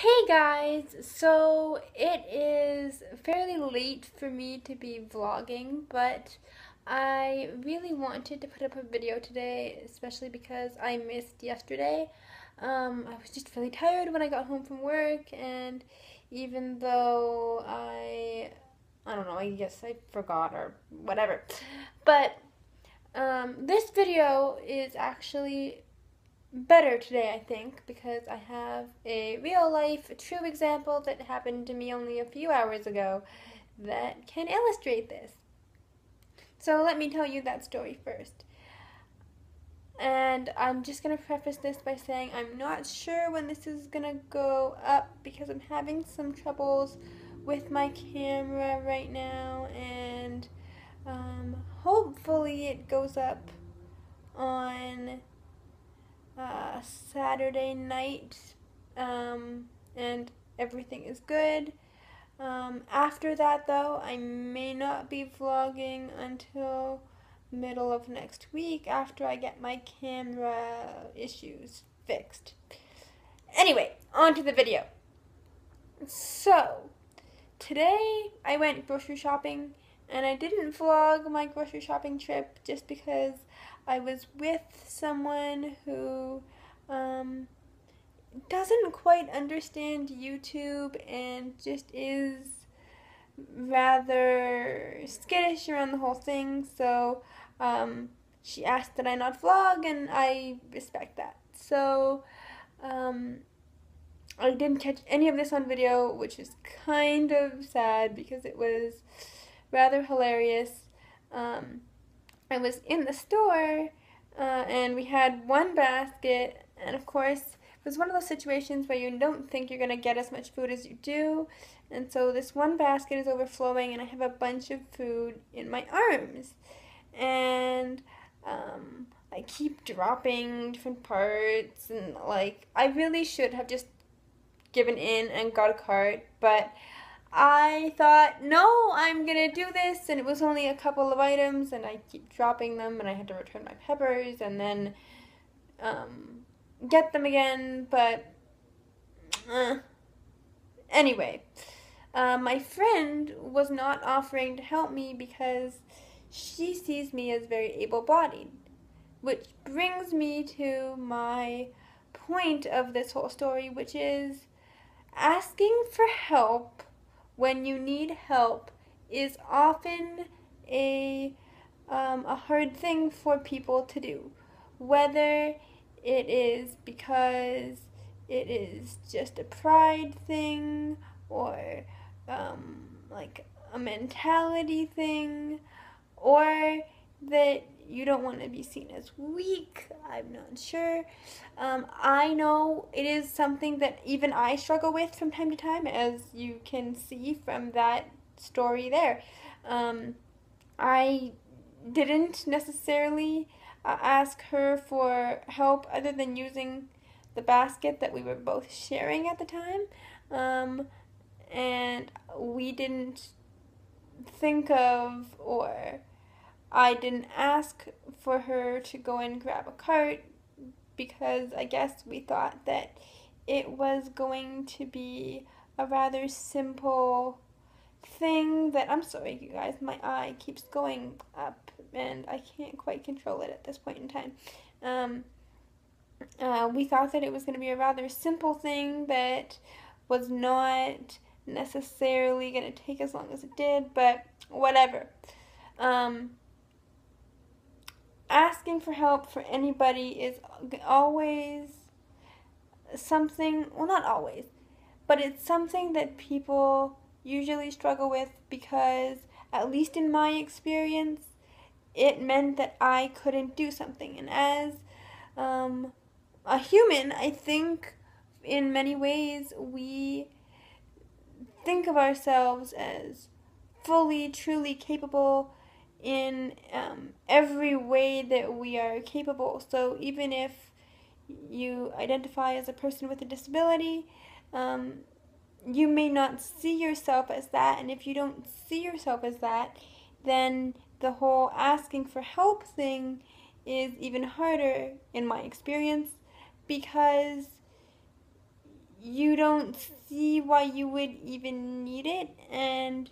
Hey guys, so it is fairly late for me to be vlogging, but I really wanted to put up a video today, especially because I missed yesterday. I was just really tired when I got home from work, and even though I don't know, I guess I forgot or whatever. But this video is actually better today, I think, because I have a real life, true example that happened to me only a few hours ago that can illustrate this. So let me tell you that story first. And I'm just going to preface this by saying I'm not sure when this is going to go up because I'm having some troubles with my camera right now, and hopefully it goes up on Saturday night, and everything is good. After that, though, I may not be vlogging until middle of next week after I get my camera issues fixed. Anyway, on to the video. So, today I went grocery shopping, and I didn't vlog my grocery shopping trip just because I was with someone who doesn't quite understand YouTube and just is rather skittish around the whole thing. So she asked that I not vlog, and I respect that. So I didn't catch any of this on video, which is kind of sad because it was rather hilarious. I was in the store, and we had one basket, and of course, it was one of those situations where you don't think you're going to get as much food as you do, and so this one basket is overflowing, and I have a bunch of food in my arms, and I keep dropping different parts, and like, I really should have just given in and got a cart, but I thought, no, I'm gonna do this, and it was only a couple of items, and I keep dropping them, and I had to return my peppers, and then get them again, but anyway, my friend was not offering to help me because she sees me as very able-bodied, which brings me to my point of this whole story, which is asking for help when you need help is often a hard thing for people to do. Whether it is because it is just a pride thing, or like a mentality thing, or that you don't want to be seen as weak. I'm not sure. I know it is something that even I struggle with from time to time, as you can see from that story there. I didn't necessarily ask her for help other than using the basket that we were both sharing at the time. And we didn't think of, or I didn't ask for her to go and grab a cart because I guess we thought that it was going to be a rather simple thing that, I'm sorry you guys, my eye keeps going up and I can't quite control it at this point in time. We thought that it was going to be a rather simple thing that was not necessarily going to take as long as it did, but whatever. Asking for help for anybody is always something, well, not always, but it's something that people usually struggle with because, at least in my experience, it meant that I couldn't do something. And as a human, I think in many ways we think of ourselves as fully, truly capable in every way that we are capable. So even if you identify as a person with a disability, you may not see yourself as that, and if you don't see yourself as that, then the whole asking for help thing is even harder in my experience because you don't see why you would even need it, and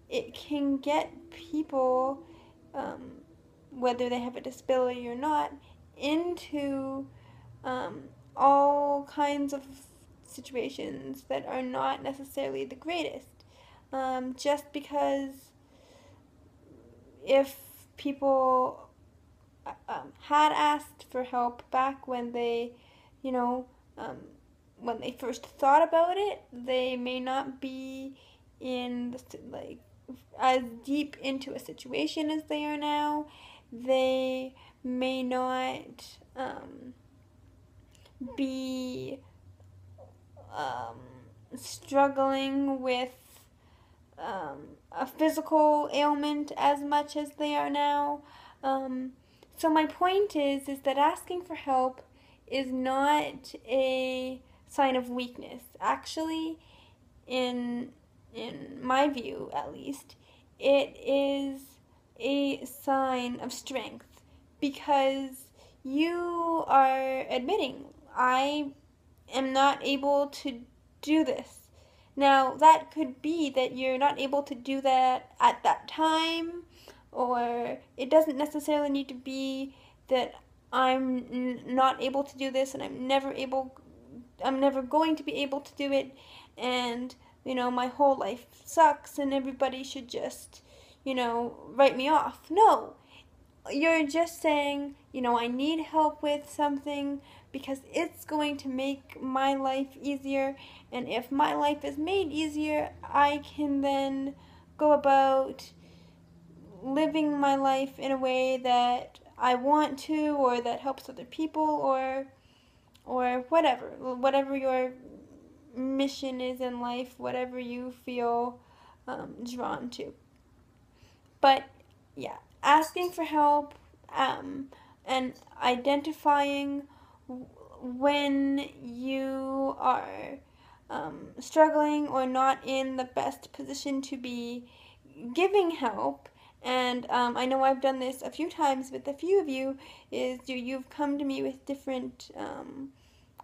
it can get people, whether they have a disability or not, into all kinds of situations that are not necessarily the greatest. Just because if people had asked for help back when they, when they first thought about it, they may not be in like as deep into a situation as they are now. They may not be struggling with a physical ailment as much as they are now. So my point is that asking for help is not a sign of weakness. Actually, in my view at least, it is a sign of strength, because you are admitting, I am not able to do this. Now, that could be that you're not able to do that at that time, or it doesn't necessarily need to be that I'm not able to do this and I'm never going to be able to do it, and my whole life sucks and everybody should just write me off. No, you're just saying, I need help with something because it's going to make my life easier, and if my life is made easier, I can then go about living my life in a way that I want to, or that helps other people, or whatever your mission is in life, whatever you feel drawn to. But yeah, asking for help and identifying when you are struggling or not in the best position to be giving help. And I know I've done this a few times with a few of you, is you've come to me with different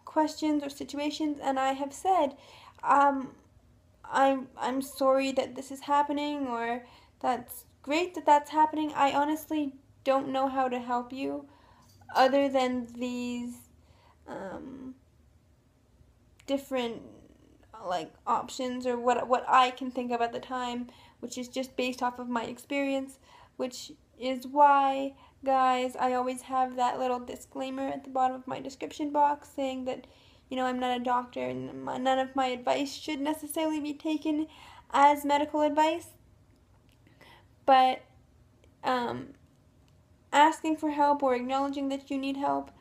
questions or situations, and I have said, I'm sorry that this is happening, or that's great that that's happening. I honestly don't know how to help you other than these different options, or what I can think of at the time, which is just based off of my experience, which is why, guys, I always have that little disclaimer at the bottom of my description box saying that I'm not a doctor, and none of my advice should necessarily be taken as medical advice. But asking for help or acknowledging that you need help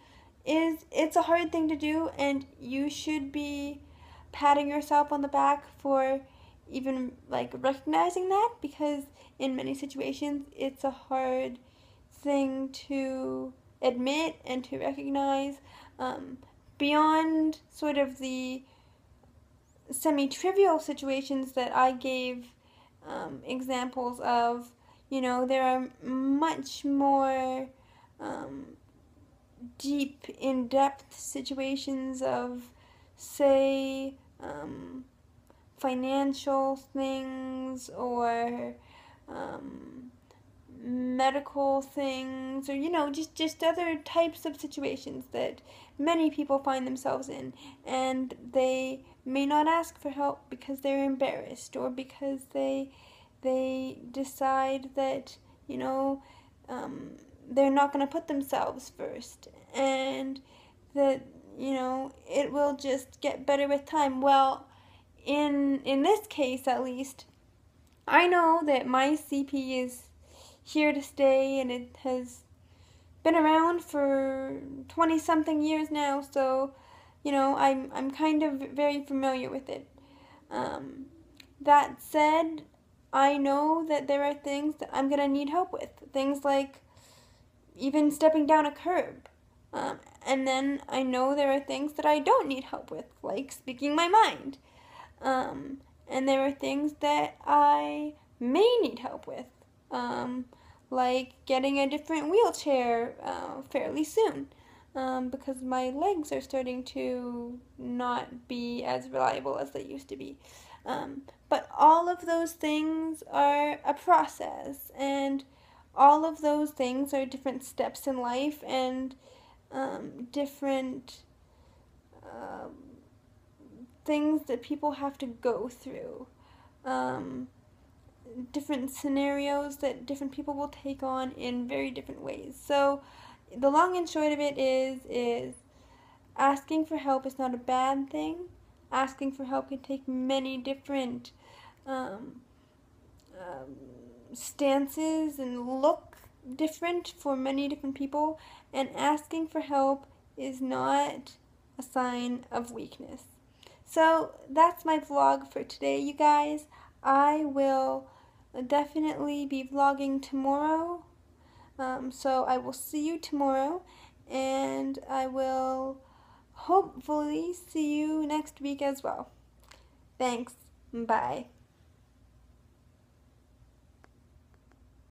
it's a hard thing to do, and you should be patting yourself on the back for even recognizing that, because in many situations it's a hard thing to admit and to recognize, beyond sort of the semi-trivial situations that I gave examples of. There are much more deep, in-depth situations of, say, financial things, or medical things, or just other types of situations that many people find themselves in, and they may not ask for help because they're embarrassed, or because they decide that they're not going to put themselves first, and that it will just get better with time. Well, in this case at least, I know that my CP is here to stay, and it has been around for 20-something years now, so I'm kind of very familiar with it. That said, I know that there are things that I'm going to need help with. Things like even stepping down a curb. And then I know there are things that I don't need help with, like speaking my mind. And there are things that I may need help with, like getting a different wheelchair fairly soon. because my legs are starting to not be as reliable as they used to be. But all of those things are a process, and all of those things are different steps in life, and different um, things that people have to go through. Um, Different scenarios that different people will take on in very different ways. So the long and short of it is asking for help is not a bad thing. Asking for help can take many different um, um, stances and look different for many different people, and asking for help is not a sign of weakness. So that's my vlog for today, you guys. I will definitely be vlogging tomorrow. So I will see you tomorrow, and I will hopefully see you next week as well. Thanks. Bye.